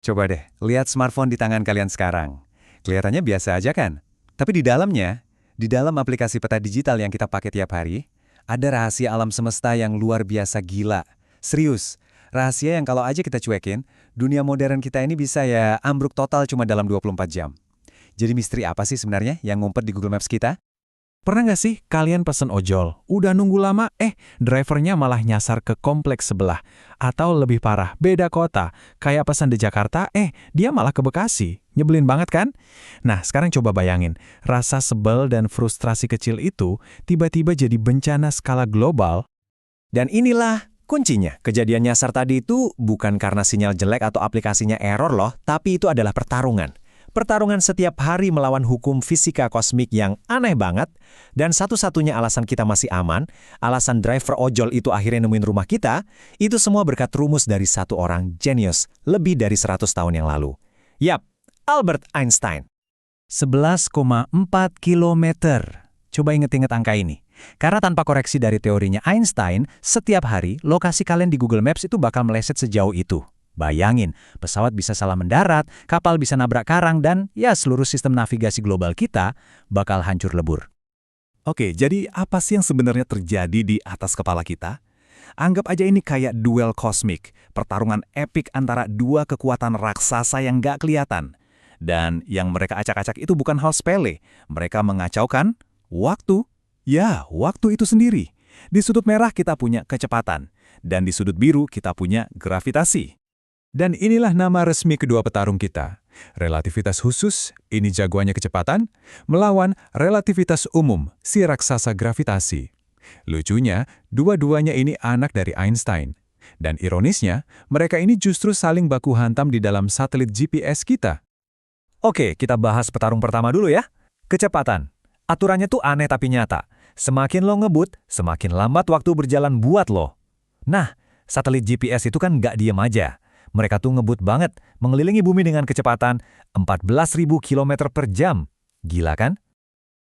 Coba deh, lihat smartphone di tangan kalian sekarang. Kelihatannya biasa aja kan? Tapi di dalamnya, di dalam aplikasi peta digital yang kita pakai tiap hari, ada rahasia alam semesta yang luar biasa gila. Serius, rahasia yang kalau aja kita cuekin, dunia modern kita ini bisa ya ambruk total cuma dalam 24 jam. Jadi misteri apa sih sebenarnya yang ngumpet di Google Maps kita? Pernah nggak sih kalian pesen ojol? Udah nunggu lama, drivernya malah nyasar ke kompleks sebelah. Atau lebih parah, beda kota. Kayak pesan di Jakarta, dia malah ke Bekasi. Nyebelin banget kan? Nah, sekarang coba bayangin. Rasa sebel dan frustrasi kecil itu tiba-tiba jadi bencana skala global. Dan inilah kuncinya. Kejadian nyasar tadi itu bukan karena sinyal jelek atau aplikasinya error loh, tapi itu adalah pertarungan. Pertarungan setiap hari melawan hukum fisika kosmik yang aneh banget, dan satu-satunya alasan kita masih aman, alasan driver ojol itu akhirnya nemuin rumah kita, itu semua berkat rumus dari satu orang jenius lebih dari 100 tahun yang lalu. Yap, Albert Einstein. 11,4 kilometer. Coba inget-inget angka ini. Karena tanpa koreksi dari teorinya Einstein, setiap hari lokasi kalian di Google Maps itu bakal meleset sejauh itu. Bayangin, pesawat bisa salah mendarat, kapal bisa nabrak karang, dan ya seluruh sistem navigasi global kita bakal hancur lebur. Oke, jadi apa sih yang sebenarnya terjadi di atas kepala kita? Anggap aja ini kayak duel kosmik, pertarungan epik antara dua kekuatan raksasa yang nggak kelihatan. Dan yang mereka acak-acak itu bukan hal sepele, mereka mengacaukan waktu. Ya, waktu itu sendiri. Di sudut merah kita punya kecepatan, dan di sudut biru kita punya gravitasi. Dan inilah nama resmi kedua petarung kita. Relativitas khusus, ini jagoannya kecepatan, melawan relativitas umum, si raksasa gravitasi. Lucunya, dua-duanya ini anak dari Einstein. Dan ironisnya, mereka ini justru saling baku hantam di dalam satelit GPS kita. Oke, kita bahas petarung pertama dulu ya. Kecepatan. Aturannya tuh aneh tapi nyata. Semakin lo ngebut, semakin lambat waktu berjalan buat lo. Nah, satelit GPS itu kan nggak diem aja. Mereka tuh ngebut banget, mengelilingi bumi dengan kecepatan 14.000 km per jam. Gila kan?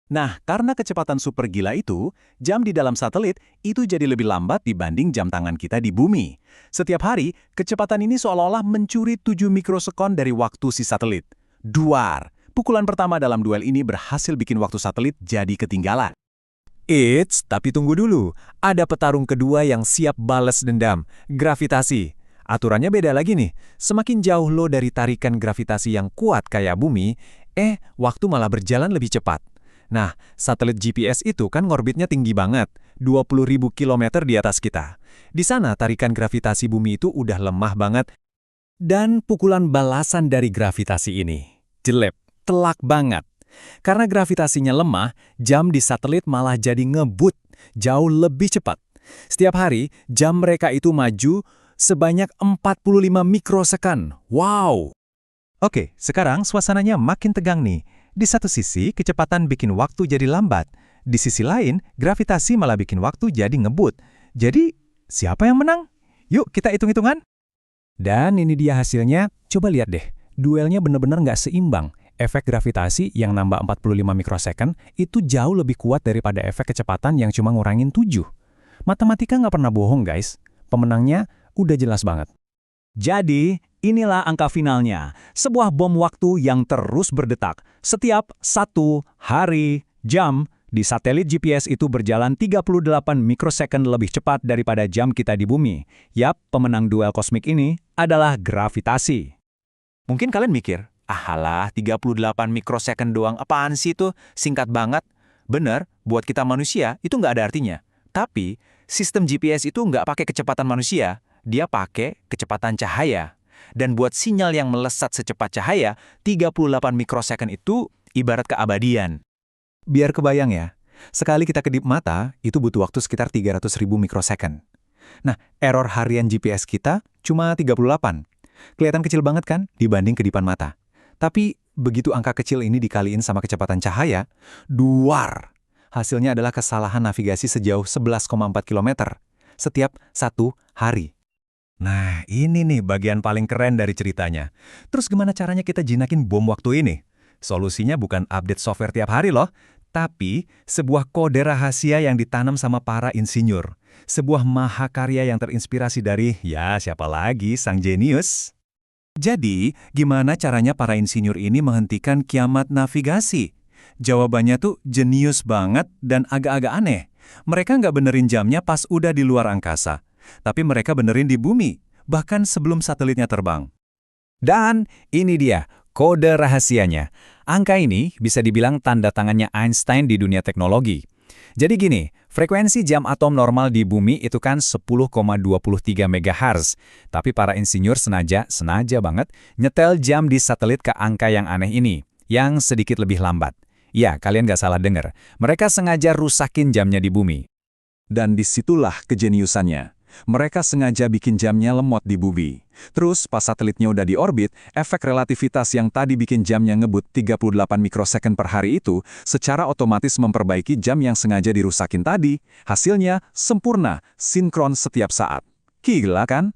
Nah, karena kecepatan super gila itu, jam di dalam satelit itu jadi lebih lambat dibanding jam tangan kita di bumi. Setiap hari, kecepatan ini seolah-olah mencuri 7 mikrosekon dari waktu si satelit. Duar! Pukulan pertama dalam duel ini berhasil bikin waktu satelit jadi ketinggalan. Tapi tunggu dulu. Ada petarung kedua yang siap balas dendam, gravitasi. Aturannya beda lagi nih. Semakin jauh lo dari tarikan gravitasi yang kuat kayak bumi, waktu malah berjalan lebih cepat. Nah, satelit GPS itu kan ngorbitnya tinggi banget, 20.000 km di atas kita. Di sana tarikan gravitasi bumi itu udah lemah banget. Dan pukulan balasan dari gravitasi ini, jelek, telak banget. Karena gravitasinya lemah, jam di satelit malah jadi ngebut, jauh lebih cepat. Setiap hari, jam mereka itu maju sebanyak 45 mikrosekon. Wow! Oke, sekarang suasananya makin tegang nih. Di satu sisi, kecepatan bikin waktu jadi lambat. Di sisi lain, gravitasi malah bikin waktu jadi ngebut. Jadi, siapa yang menang? Yuk, kita hitung-hitungan. Dan ini dia hasilnya. Coba lihat deh, duelnya bener-bener nggak seimbang. Efek gravitasi yang nambah 45 mikrosekon itu jauh lebih kuat daripada efek kecepatan yang cuma ngurangin 7. Matematika nggak pernah bohong, guys. Pemenangnya udah jelas banget. Jadi, inilah angka finalnya. Sebuah bom waktu yang terus berdetak. Setiap 1 hari, jam, di satelit GPS itu berjalan 38 mikrosekon lebih cepat daripada jam kita di bumi. Yap, pemenang duel kosmik ini adalah gravitasi. Mungkin kalian mikir, alah 38 mikrosekon doang, apaan sih itu? Singkat banget. Bener, buat kita manusia itu nggak ada artinya. Tapi, sistem GPS itu nggak pakai kecepatan manusia. Dia pakai kecepatan cahaya. Dan buat sinyal yang melesat secepat cahaya, 38 mikrosekon itu ibarat keabadian. Biar kebayang ya, sekali kita kedip mata, itu butuh waktu sekitar 300.000 mikrosekon. Nah, error harian GPS kita cuma 38. Kelihatan kecil banget kan dibanding kedipan mata. Tapi, begitu angka kecil ini dikaliin sama kecepatan cahaya, duar! Hasilnya adalah kesalahan navigasi sejauh 11,4 km setiap 1 hari. Nah, ini nih bagian paling keren dari ceritanya. Terus gimana caranya kita jinakin bom waktu ini? Solusinya bukan update software tiap hari loh, tapi sebuah kode rahasia yang ditanam sama para insinyur. Sebuah mahakarya yang terinspirasi dari, ya siapa lagi, sang jenius. Jadi, gimana caranya para insinyur ini menghentikan kiamat navigasi? Jawabannya tuh jenius banget dan agak-agak aneh. Mereka nggak benerin jamnya pas udah di luar angkasa, tapi mereka benerin di bumi, bahkan sebelum satelitnya terbang. Dan ini dia, kode rahasianya. Angka ini bisa dibilang tanda tangannya Einstein di dunia teknologi. Jadi gini, frekuensi jam atom normal di bumi itu kan 10,23 MHz. Tapi para insinyur sengaja banget, nyetel jam di satelit ke angka yang aneh ini, yang sedikit lebih lambat. Ya, kalian nggak salah dengar. Mereka sengaja rusakin jamnya di bumi. Dan disitulah kejeniusannya. Mereka sengaja bikin jamnya lemot di bumi. Terus pas satelitnya udah di orbit, efek relativitas yang tadi bikin jamnya ngebut 38 mikrosecond per hari itu secara otomatis memperbaiki jam yang sengaja dirusakin tadi. Hasilnya sempurna, sinkron setiap saat. Gila kan?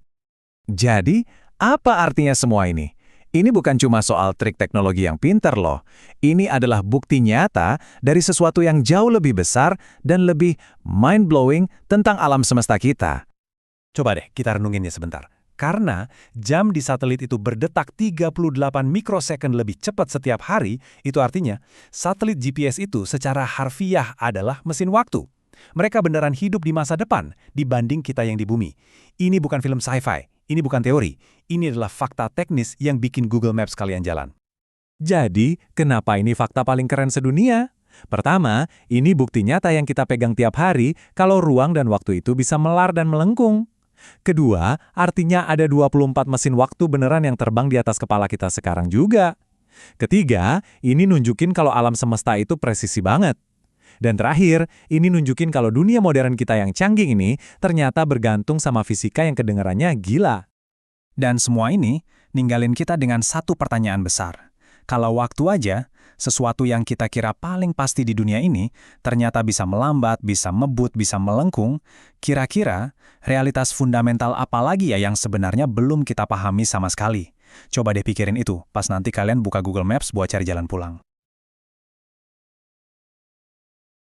Jadi, apa artinya semua ini? Ini bukan cuma soal trik teknologi yang pintar loh. Ini adalah bukti nyata dari sesuatu yang jauh lebih besar dan lebih mind-blowing tentang alam semesta kita. Coba deh kita renunginnya sebentar. Karena jam di satelit itu berdetak 38 mikrosecond lebih cepat setiap hari, itu artinya satelit GPS itu secara harfiah adalah mesin waktu. Mereka beneran hidup di masa depan dibanding kita yang di bumi. Ini bukan film sci-fi, ini bukan teori. Ini adalah fakta teknis yang bikin Google Maps kalian jalan. Jadi, kenapa ini fakta paling keren sedunia? Pertama, ini bukti nyata yang kita pegang tiap hari kalau ruang dan waktu itu bisa melar dan melengkung. Kedua, artinya ada 24 mesin waktu beneran yang terbang di atas kepala kita sekarang juga. Ketiga, ini nunjukin kalau alam semesta itu presisi banget. Dan terakhir, ini nunjukin kalau dunia modern kita yang canggih ini ternyata bergantung sama fisika yang kedengarannya gila. Dan semua ini ninggalin kita dengan satu pertanyaan besar. Kalau waktu aja, sesuatu yang kita kira paling pasti di dunia ini, ternyata bisa melambat, bisa ngebut, bisa melengkung, kira-kira realitas fundamental apa lagi ya yang sebenarnya belum kita pahami sama sekali? Coba deh pikirin itu, pas nanti kalian buka Google Maps buat cari jalan pulang.